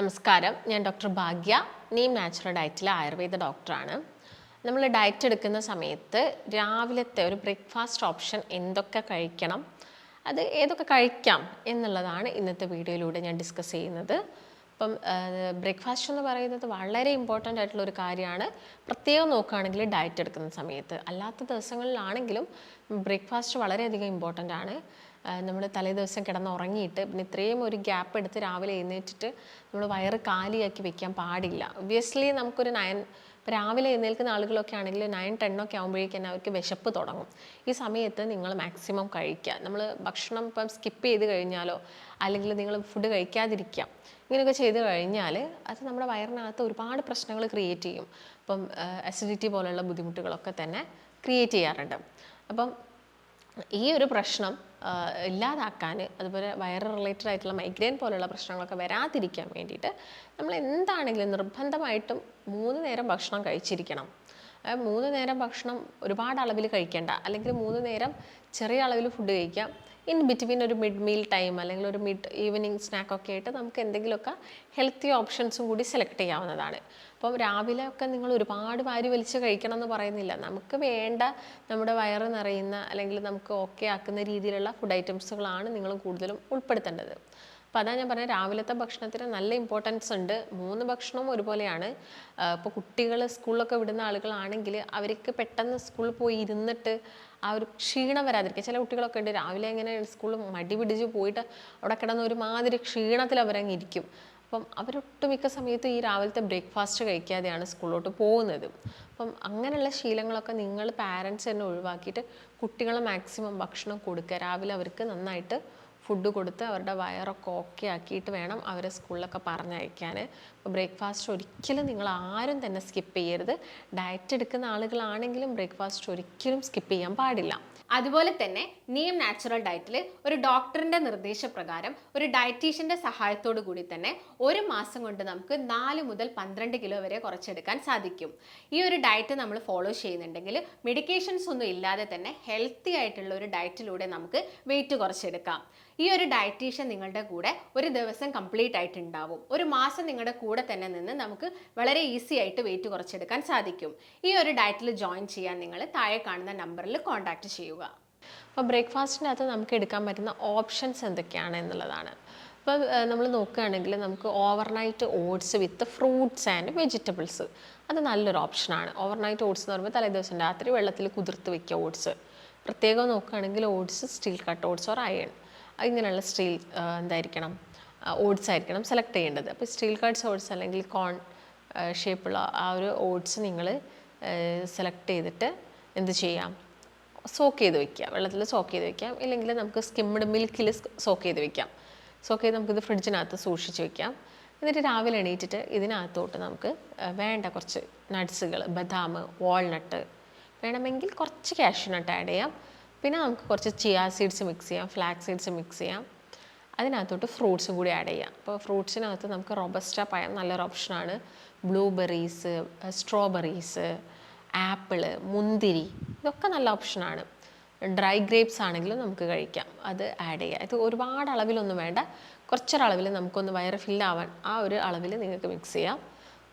നമസ്കാരം, ഞാൻ ഡോക്ടർ ഭാഗ്യ, നീം നാച്ചുറൽ ഡയറ്റിലെ ആയുർവേദ ഡോക്ടറാണ്. നമ്മൾ ഡയറ്റ് എടുക്കുന്ന സമയത്ത് രാവിലത്തെ ഒരു ബ്രേക്ക്ഫാസ്റ്റ് ഓപ്ഷൻ എന്തൊക്കെ കഴിക്കണം, അത് ഏതൊക്കെ കഴിക്കാം എന്നുള്ളതാണ് ഇന്നത്തെ വീഡിയോയിലൂടെ ഞാൻ ഡിസ്കസ് ചെയ്യുന്നത്. അപ്പം ബ്രേക്ക്ഫാസ്റ്റ് എന്ന് പറയുന്നത് വളരെ ഇമ്പോർട്ടൻ്റ് ആയിട്ടുള്ളൊരു കാര്യമാണ്. പ്രത്യേകം നോക്കുകയാണെങ്കിൽ ഡയറ്റ് എടുക്കുന്ന സമയത്ത്, അല്ലാത്ത ദിവസങ്ങളിലാണെങ്കിലും ബ്രേക്ക്ഫാസ്റ്റ് വളരെയധികം ഇമ്പോർട്ടൻ്റ് ആണ്. നമ്മൾ തലേദിവസം കിടന്നുറങ്ങിയിട്ട് പിന്നെ ഇത്രയും ഒരു ഗ്യാപ്പ് എടുത്ത് രാവിലെ എഴുന്നേറ്റിട്ട് നമ്മൾ വയറ് കാലിയാക്കി വെക്കാൻ പാടില്ല. ഒബ്വിയസ്ലി നമുക്കൊരു ഇപ്പോൾ രാവിലെ എഴുന്നേൽക്കുന്ന ആളുകളൊക്കെ ആണെങ്കിൽ 9-10 ഒക്കെ ആകുമ്പോഴേക്കും തന്നെ അവർക്ക് വിശപ്പ് തുടങ്ങും. ഈ സമയത്ത് നിങ്ങൾ മാക്സിമം കഴിക്കുക. നമ്മൾ ഭക്ഷണം ഇപ്പം സ്കിപ്പ് ചെയ്ത് കഴിഞ്ഞാലോ അല്ലെങ്കിൽ നിങ്ങൾ ഫുഡ് കഴിക്കാതിരിക്കുക, ഇങ്ങനെയൊക്കെ ചെയ്ത് കഴിഞ്ഞാൽ അത് നമ്മുടെ വയറിനകത്ത് ഒരുപാട് പ്രശ്നങ്ങൾ ക്രിയേറ്റ് ചെയ്യും. അപ്പം അസിഡിറ്റി പോലുള്ള ബുദ്ധിമുട്ടുകളൊക്കെ തന്നെ ക്രിയേറ്റ് ചെയ്യാറുണ്ട്. അപ്പം ഈ ഒരു പ്രശ്നം ഇല്ലാതാക്കാൻ, അതുപോലെ വയറ് റിലേറ്റഡ് ആയിട്ടുള്ള മൈഗ്രെയിൻ പോലുള്ള പ്രശ്നങ്ങളൊക്കെ വരാതിരിക്കാൻ വേണ്ടിയിട്ട് നമ്മൾ എന്താണെങ്കിലും നിർബന്ധമായിട്ടും 3 നേരം ഭക്ഷണം കഴിച്ചിരിക്കണം. 3 നേരം ഭക്ഷണം ഒരുപാട് അളവിൽ കഴിക്കേണ്ട, അല്ലെങ്കിൽ 3 നേരം ചെറിയ അളവിൽ ഫുഡ് കഴിക്കാം. ഇൻ ബിറ്റ്വീൻ ഒരു മിഡ് മീൽ ടൈം അല്ലെങ്കിൽ ഒരു മിഡ് ഈവനിങ് സ്നാക്കൊക്കെ ആയിട്ട് നമുക്ക് എന്തെങ്കിലുമൊക്കെ ഹെൽത്തി ഓപ്ഷൻസും കൂടി സെലക്ട് ചെയ്യാവുന്നതാണ്. അപ്പം രാവിലെ ഒക്കെ നിങ്ങൾ ഒരുപാട് വാരി വലിച്ച് കഴിക്കണം എന്ന് പറയുന്നില്ല. നമുക്ക് വേണ്ട, നമ്മുടെ വയറ് നിറയുന്ന അല്ലെങ്കിൽ നമുക്ക് ഓക്കെ ആക്കുന്ന രീതിയിലുള്ള ഫുഡ് ഐറ്റംസുകളാണ് നിങ്ങൾ കൂടുതലും ഉൾപ്പെടുത്തേണ്ടത്. അപ്പോൾ അതാണ് ഞാൻ പറഞ്ഞത്, രാവിലത്തെ ഭക്ഷണത്തിന് നല്ല ഇമ്പോർട്ടൻസ് ഉണ്ട്. 3 ഭക്ഷണവും ഒരുപോലെയാണ്. ഇപ്പോൾ കുട്ടികൾ സ്കൂളിലൊക്കെ വിടുന്ന ആളുകളാണെങ്കിൽ അവർക്ക് പെട്ടെന്ന് സ്കൂളിൽ പോയി ഇരുന്നിട്ട് ആ ഒരു ക്ഷീണം വരാതിരിക്കുക. ചില കുട്ടികളൊക്കെ ഉണ്ട്, രാവിലെ ഇങ്ങനെ സ്കൂളിൽ മടി പിടിച്ച് പോയിട്ട് അവിടെ കിടന്ന് ഒരുമാതിരി ക്ഷീണത്തിൽ അവരങ്ങ് ഇരിക്കും. അപ്പം അവരൊട്ടുമിക്ക സമയത്ത് ഈ രാവിലത്തെ ബ്രേക്ക്ഫാസ്റ്റ് കഴിക്കാതെയാണ് സ്കൂളിലോട്ട് പോകുന്നത്. അപ്പം അങ്ങനെയുള്ള ശീലങ്ങളൊക്കെ നിങ്ങൾ പാരൻസ് തന്നെ ഒഴിവാക്കിയിട്ട് കുട്ടികളെ മാക്സിമം ഭക്ഷണം കൊടുക്കുക. രാവിലെ അവർക്ക് നന്നായിട്ട് ഫുഡ് കൊടുത്ത് അവരുടെ വയറൊക്കെ ഓക്കെ ആക്കിയിട്ട് വേണം അവരെ സ്കൂളിലൊക്കെ പറഞ്ഞയക്കാൻ. അപ്പോൾ ബ്രേക്ക്ഫാസ്റ്റ് ഒരിക്കലും നിങ്ങൾ ആരും തന്നെ സ്കിപ്പ് ചെയ്യരുത്. ഡയറ്റ് എടുക്കുന്ന ആളുകളാണെങ്കിലും ബ്രേക്ക്ഫാസ്റ്റ് ഒരിക്കലും സ്കിപ്പ് ചെയ്യാൻ പാടില്ല. അതുപോലെ തന്നെ നീം നാച്ചുറൽ ഡയറ്റിൽ ഒരു ഡോക്ടറിന്റെ നിർദ്ദേശപ്രകാരം ഒരു ഡയറ്റീഷ്യന്റെ സഹായത്തോടു കൂടി തന്നെ 1 മാസം കൊണ്ട് നമുക്ക് 4 മുതൽ 12 കിലോ വരെ കുറച്ചെടുക്കാൻ സാധിക്കും. ഈ ഒരു ഡയറ്റ് നമ്മൾ ഫോളോ ചെയ്യുന്നുണ്ടെങ്കിൽ മെഡിക്കേഷൻസ് ഒന്നും ഇല്ലാതെ തന്നെ ഹെൽത്തി ആയിട്ടുള്ള ഒരു ഡയറ്റിലൂടെ നമുക്ക് വെയിറ്റ് കുറച്ചെടുക്കാം. ഈ ഒരു ഡയറ്റീഷ്യൻ നിങ്ങളുടെ കൂടെ ഒരു ദിവസം കംപ്ലീറ്റ് ആയിട്ടുണ്ടാവും. 1 മാസം നിങ്ങളുടെ കൂടെ തന്നെ നിന്ന് നമുക്ക് വളരെ ഈസി ആയിട്ട് വെയിറ്റ് കുറച്ചെടുക്കാൻ സാധിക്കും. ഈ ഒരു ഡയറ്റിൽ ജോയിൻ ചെയ്യാൻ നിങ്ങൾ താഴെ കാണുന്ന നമ്പറിൽ കോൺടാക്ട് ചെയ്യുക. അപ്പോൾ ബ്രേക്ക്ഫാസ്റ്റിനകത്ത് നമുക്ക് എടുക്കാൻ പറ്റുന്ന ഓപ്ഷൻസ് എന്തൊക്കെയാണ് എന്നുള്ളതാണ്. അപ്പോൾ നമ്മൾ നോക്കുകയാണെങ്കിൽ നമുക്ക് overnight oats with fruits and vegetables, അത് നല്ലൊരു ഓപ്ഷനാണ്. ഓവർനൈറ്റ് ഓട്സ് എന്ന് പറയുമ്പോൾ തലേദിവസം രാത്രി വെള്ളത്തിൽ കുതിർത്ത് വയ്ക്കുക ഓട്സ്. പ്രത്യേകം നോക്കുകയാണെങ്കിൽ oats steel cut oats or iron, ഇങ്ങനെയുള്ള സ്റ്റീൽ എന്തായിരിക്കണം, ഓട്സ് ആയിരിക്കണം സെലക്ട് ചെയ്യേണ്ടത്. അപ്പോൾ സ്റ്റീൽ കട്ട്സ് ഓട്സ് അല്ലെങ്കിൽ കോൺ ഷേപ്പുള്ള ആ ഒരു ഓട്സ് നിങ്ങൾ സെലക്ട് ചെയ്തിട്ട് എന്ത് ചെയ്യാം, സോക്ക് ചെയ്ത് വയ്ക്കുക, വെള്ളത്തിൽ സോക്ക് ചെയ്ത് വയ്ക്കാം. ഇല്ലെങ്കിൽ നമുക്ക് സ്കിംഡ് മിൽക്കിൽ സോക്ക് ചെയ്ത് വയ്ക്കാം. സോക്ക് ചെയ്ത് നമുക്കിത് ഫ്രിഡ്ജിനകത്ത് സൂക്ഷിച്ച് വയ്ക്കാം. എന്നിട്ട് രാവിലെ എണീറ്റിട്ട് ഇതിനകത്തോട്ട് നമുക്ക് വേണ്ട കുറച്ച് നട്ട്സുകൾ, ബദാം, വാൾനട്ട്, വേണമെങ്കിൽ കുറച്ച് കാഷ്യൂ നട്ട് ആഡ് ചെയ്യാം. പിന്നെ നമുക്ക് കുറച്ച് ചിയാ സീഡ്സ് മിക്സ് ചെയ്യാം, ഫ്ലാക്സ് സീഡ്സ് മിക്സ് ചെയ്യാം. അതിനകത്തോട്ട് ഫ്രൂട്ട്സും കൂടി ആഡ് ചെയ്യാം. അപ്പോൾ ഫ്രൂട്ട്സിനകത്ത് നമുക്ക് റോബസ്റ്റ പഴം നല്ലൊരു ഓപ്ഷനാണ്. ബ്ലൂബെറീസ്, സ്ട്രോബെറീസ്, ആപ്പിള്, മുന്തിരി, ഇതൊക്കെ നല്ല ഓപ്ഷനാണ്. ഡ്രൈ ഗ്രേപ്സ് ആണെങ്കിലും നമുക്ക് കഴിക്കാം, അത് ആഡ് ചെയ്യാം. ഇത് ഒരുപാട് അളവിലൊന്നും വേണ്ട, കുറച്ചൊരളവിൽ നമുക്കൊന്ന് വയറ് ഫില്ലാവാൻ ആ ഒരു അളവിൽ നിങ്ങൾക്ക് മിക്സ് ചെയ്യാം.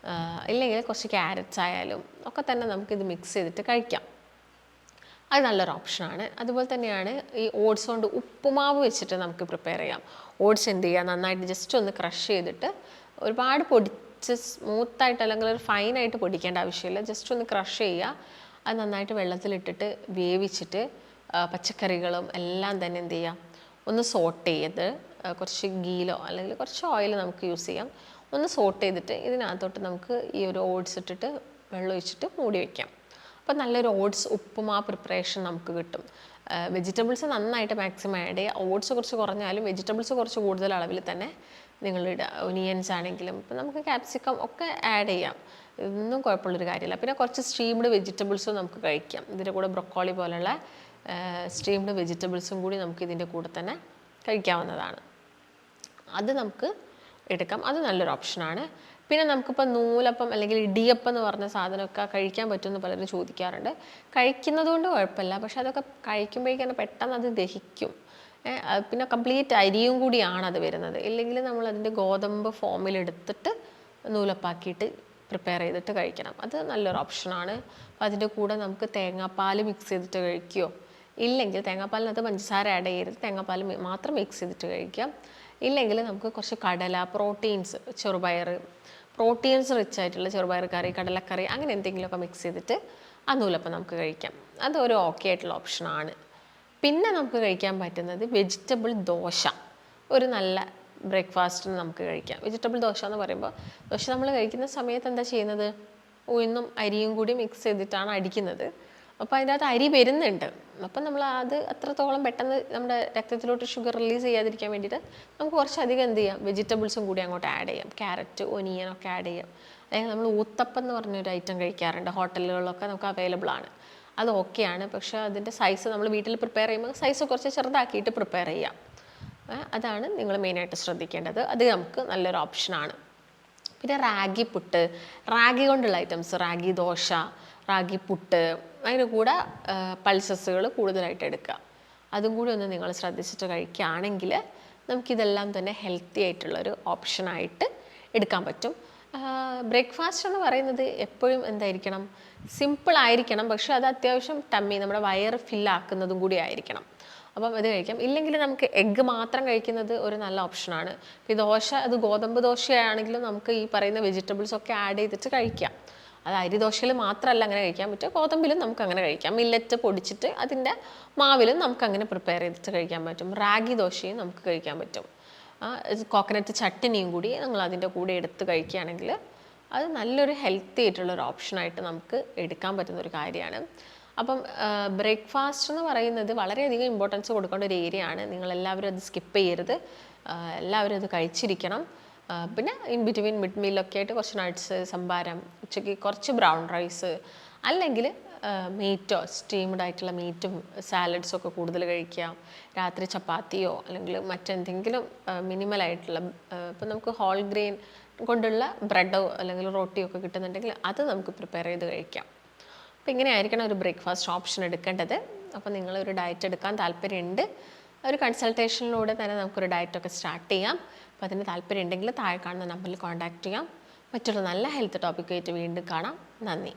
ഇല്ലെങ്കിൽ കുറച്ച് ക്യാരറ്റ്സ് ആയാലും ഒക്കെ തന്നെ നമുക്കിത് മിക്സ് ചെയ്തിട്ട് കഴിക്കാം. അത് നല്ലൊരു ഓപ്ഷനാണ്. അതുപോലെ തന്നെയാണ് ഈ ഓട്സ് കൊണ്ട് ഉപ്പുമാവ് വെച്ചിട്ട് നമുക്ക് പ്രിപ്പയർ ചെയ്യാം. ഓട്സ് എന്ത് ചെയ്യുക, നന്നായിട്ട് ജസ്റ്റ് ഒന്ന് ക്രഷ് ചെയ്തിട്ട്, ഒരുപാട് പൊടിച്ച് സ്മൂത്തായിട്ട് അല്ലെങ്കിൽ ഒരു ഫൈനായിട്ട് പൊടിക്കേണ്ട ആവശ്യമില്ല, ജസ്റ്റ് ഒന്ന് ക്രഷ് ചെയ്യുക. അത് നന്നായിട്ട് വെള്ളത്തിലിട്ടിട്ട് വേവിച്ചിട്ട് പച്ചക്കറികളും എല്ലാം തന്നെ എന്ത് ചെയ്യാം, ഒന്ന് സോട്ട് ചെയ്ത് കുറച്ച് ഗീലോ അല്ലെങ്കിൽ കുറച്ച് ഓയിൽ നമുക്ക് യൂസ് ചെയ്യാം. ഒന്ന് സോട്ട് ചെയ്തിട്ട് ഇതിനകത്തോട്ട് നമുക്ക് ഈ ഒരു ഓട്സ് ഇട്ടിട്ട് വെള്ളം ഒഴിച്ചിട്ട് മൂടി വയ്ക്കാം. അപ്പോൾ നല്ലൊരു ഓട്സ് ഉപ്പുമാ പ്രിപ്പറേഷൻ നമുക്ക് കിട്ടും. വെജിറ്റബിൾസ് നന്നായിട്ട് മാക്സിമം ആഡ് ചെയ്യുക. ഓട്സ് കുറച്ച് കുറഞ്ഞാലും വെജിറ്റബിൾസ് കുറച്ച് കൂടുതൽ അളവിൽ തന്നെ നിങ്ങളിടുക. ഒനിയൻസ് ആണെങ്കിലും ഇപ്പം നമുക്ക് ക്യാപ്സിക്കം ഒക്കെ ആഡ് ചെയ്യാം, ഇതൊന്നും കുഴപ്പമുള്ളൊരു കാര്യമില്ല. പിന്നെ കുറച്ച് സ്റ്റീംഡ് വെജിറ്റബിൾസും നമുക്ക് കഴിക്കാം. ഇതിൻ്റെ കൂടെ ബ്രൊക്കോളി പോലുള്ള സ്റ്റീംഡ് വെജിറ്റബിൾസും കൂടി നമുക്ക് ഇതിൻ്റെ കൂടെ തന്നെ കഴിക്കാവുന്നതാണ്. അത് നമുക്ക് എടുക്കാം, അത് നല്ലൊരു ഓപ്ഷനാണ്. പിന്നെ നമുക്കിപ്പോൾ നൂലപ്പം അല്ലെങ്കിൽ ഇടിയപ്പം എന്ന് പറഞ്ഞ സാധനമൊക്കെ കഴിക്കാൻ പറ്റുമെന്ന് പലരും ചോദിക്കാറുണ്ട്. കഴിക്കുന്നത് കൊണ്ട് കുഴപ്പമില്ല, പക്ഷെ അതൊക്കെ കഴിക്കുമ്പോഴേക്കും പെട്ടെന്ന് അത് ദഹിക്കും. പിന്നെ കംപ്ലീറ്റ് അരിയും കൂടിയാണ് അത് വരുന്നത്. ഇല്ലെങ്കിൽ നമ്മൾ അതിൻ്റെ ഗോതമ്പ് ഫോമിലെടുത്തിട്ട് നൂലപ്പാക്കിയിട്ട് പ്രിപ്പയർ ചെയ്തിട്ട് കഴിക്കണം. അത് നല്ലൊരു ഓപ്ഷനാണ്. അപ്പോൾ അതിൻ്റെ കൂടെ നമുക്ക് തേങ്ങാപ്പാൽ മിക്സ് ചെയ്തിട്ട് കഴിക്കുകയോ, ഇല്ലെങ്കിൽ തേങ്ങാപ്പാലിനകത്ത് പഞ്ചസാര ആഡ് ചെയ്യരുത്, തേങ്ങാപ്പാൽ മാത്രം മിക്സ് ചെയ്തിട്ട് കഴിക്കാം. ഇല്ലെങ്കിൽ നമുക്ക് കുറച്ച് കടല, പ്രോട്ടീൻസ്, ചെറുപയർ, പ്രോട്ടീൻസ് റിച്ച് ആയിട്ടുള്ള ചെറുപയർ കറി, കടലക്കറി, അങ്ങനെ എന്തെങ്കിലുമൊക്കെ മിക്സ് ചെയ്തിട്ട് ആ നൂലപ്പം നമുക്ക് കഴിക്കാം. അതൊരു ഓക്കെ ആയിട്ടുള്ള ഓപ്ഷനാണ്. പിന്നെ നമുക്ക് കഴിക്കാൻ പറ്റുന്നത് വെജിറ്റബിൾ ദോശ. ഒരു നല്ല ബ്രേക്ക്ഫാസ്റ്റിന് നമുക്ക് കഴിക്കാം. വെജിറ്റബിൾ ദോശ എന്ന് പറയുമ്പോൾ, ദോശ നമ്മൾ കഴിക്കുന്ന സമയത്ത് എന്താ ചെയ്യുന്നത്, ഉഴുന്നും അരിയും കൂടി മിക്സ് ചെയ്തിട്ടാണ് അടിക്കുന്നത്. അപ്പോൾ അതിൻ്റെ അകത്ത് അരി വരുന്നുണ്ട്. അപ്പം നമ്മൾ അത് അത്രത്തോളം പെട്ടെന്ന് നമ്മുടെ രക്തത്തിലോട്ട് ഷുഗർ റിലീസ് ചെയ്യാതിരിക്കാൻ വേണ്ടിയിട്ട് നമുക്ക് കുറച്ചധികം എന്ത് ചെയ്യാം, വെജിറ്റബിൾസും കൂടി അങ്ങോട്ട് ആഡ് ചെയ്യാം. ക്യാരറ്റ്, ഒനിയൻ ഒക്കെ ആഡ് ചെയ്യാം. അല്ലെങ്കിൽ നമ്മൾ ഊത്തപ്പം എന്ന് പറഞ്ഞൊരു ഐറ്റം കഴിക്കാറുണ്ട്, ഹോട്ടലുകളിലൊക്കെ നമുക്ക് അവൈലബിൾ ആണ്. അത് ഓക്കെയാണ്. പക്ഷേ അതിൻ്റെ സൈസ് നമ്മൾ വീട്ടിൽ പ്രിപ്പയർ ചെയ്യുമ്പോൾ സൈസ് കുറച്ച് ചെറുതാക്കിയിട്ട് പ്രിപ്പയർ ചെയ്യാം. അതാണ് നിങ്ങൾ മെയിനായിട്ട് ശ്രദ്ധിക്കേണ്ടത്. അത് നമുക്ക് നല്ലൊരു ഓപ്ഷനാണ്. പിന്നെ റാഗി പുട്ട്, റാഗി കൊണ്ടുള്ള ഐറ്റംസ്, റാഗി ദോശ, റാഗി പുട്ട്, അതിന് കൂടെ പൾസസുകൾ കൂടുതലായിട്ട് എടുക്കുക. അതും കൂടി ഒന്ന് നിങ്ങൾ ശ്രദ്ധിച്ചിട്ട് കഴിക്കുകയാണെങ്കിൽ നമുക്കിതെല്ലാം തന്നെ ഹെൽത്തി ആയിട്ടുള്ളൊരു ഓപ്ഷനായിട്ട് എടുക്കാൻ പറ്റും. ബ്രേക്ക്ഫാസ്റ്റ് എന്ന് പറയുന്നത് എപ്പോഴും എന്തായിരിക്കണം, സിമ്പിൾ ആയിരിക്കണം. പക്ഷേ അത് അത്യാവശ്യം നമ്മുടെ വയറ് ഫില്ലാക്കുന്നതും കൂടി ആയിരിക്കണം. അപ്പം ഇത് കഴിക്കാം. ഇല്ലെങ്കിൽ നമുക്ക് എഗ്ഗ് മാത്രം കഴിക്കുന്നത് ഒരു നല്ല ഓപ്ഷനാണ്. ഈ ദോശ, അത് ഗോതമ്പ് ദോശയാണെങ്കിലും നമുക്ക് ഈ പറയുന്ന വെജിറ്റബിൾസ് ഒക്കെ ആഡ് ചെയ്തിട്ട് കഴിക്കാം. അത് അരിദോശയിൽ മാത്രമല്ല അങ്ങനെ കഴിക്കാൻ പറ്റും, ഗോതമ്പിലും നമുക്ക് അങ്ങനെ കഴിക്കാം. മില്ലറ്റ് പൊടിച്ചിട്ട് അതിൻ്റെ മാവിലും നമുക്ക് അങ്ങനെ പ്രിപ്പയർ ചെയ്തിട്ട് കഴിക്കാൻ പറ്റും. റാഗി ദോശയും നമുക്ക് കഴിക്കാൻ പറ്റും. കോക്കനട്ട് ചട്ടിനിയും കൂടി നിങ്ങൾ അതിൻ്റെ കൂടെ എടുത്ത് കഴിക്കുകയാണെങ്കിൽ അത് നല്ലൊരു ഹെൽത്തി ആയിട്ടുള്ളൊരു ഓപ്ഷനായിട്ട് നമുക്ക് എടുക്കാൻ പറ്റുന്ന ഒരു കാര്യമാണ്. അപ്പം ബ്രേക്ക്ഫാസ്റ്റ് എന്ന് പറയുന്നത് വളരെയധികം ഇമ്പോർട്ടൻസ് കൊടുക്കേണ്ട ഒരു ഏരിയ ആണ്. നിങ്ങളെല്ലാവരും അത് സ്കിപ്പ് ചെയ്യരുത്, എല്ലാവരും അത് കഴിച്ചിരിക്കണം. പിന്നെ ഇൻ ബിറ്റ്വീൻ മിഡ് മീലൊക്കെ ആയിട്ട് കുറച്ച് നട്ട്സ്, സംഭാരം, ഉച്ചയ്ക്ക് കുറച്ച് ബ്രൗൺ റൈസ്, അല്ലെങ്കിൽ മീറ്റോ, സ്റ്റീംഡ് ആയിട്ടുള്ള മീറ്റും സാലഡ്സും ഒക്കെ കൂടുതൽ കഴിക്കുക. രാത്രി ചപ്പാത്തിയോ അല്ലെങ്കിൽ മറ്റെന്തെങ്കിലും മിനിമലായിട്ടുള്ള, ഇപ്പം നമുക്ക് ഹോൾ ഗ്രെയിൻ കൊണ്ടുള്ള ബ്രെഡോ അല്ലെങ്കിൽ റോട്ടിയോ ഒക്കെ കിട്ടുന്നുണ്ടെങ്കിൽ അത് നമുക്ക് പ്രിപ്പയർ ചെയ്ത് കഴിക്കാം. അപ്പോൾ ഇങ്ങനെ ആയിരിക്കണം ഒരു ബ്രേക്ക്ഫാസ്റ്റ് ഓപ്ഷൻ എടുക്കേണ്ടത്. അപ്പോൾ നിങ്ങളൊരു ഡയറ്റ് എടുക്കാൻ താല്പര്യമുണ്ട്, ഒരു കൺസൾട്ടേഷനിലൂടെ തന്നെ നമുക്കൊരു ഡയറ്റൊക്കെ സ്റ്റാർട്ട് ചെയ്യാം. അപ്പോൾ അതിന് താല്പര്യം ഉണ്ടെങ്കിൽ താഴെ കാണുന്ന നമ്പറിൽ കോൺടാക്റ്റ് ചെയ്യാം. മറ്റൊരു നല്ല ഹെൽത്ത് ടോപ്പിക്കായിട്ട് വീണ്ടും കാണാം. നന്ദി.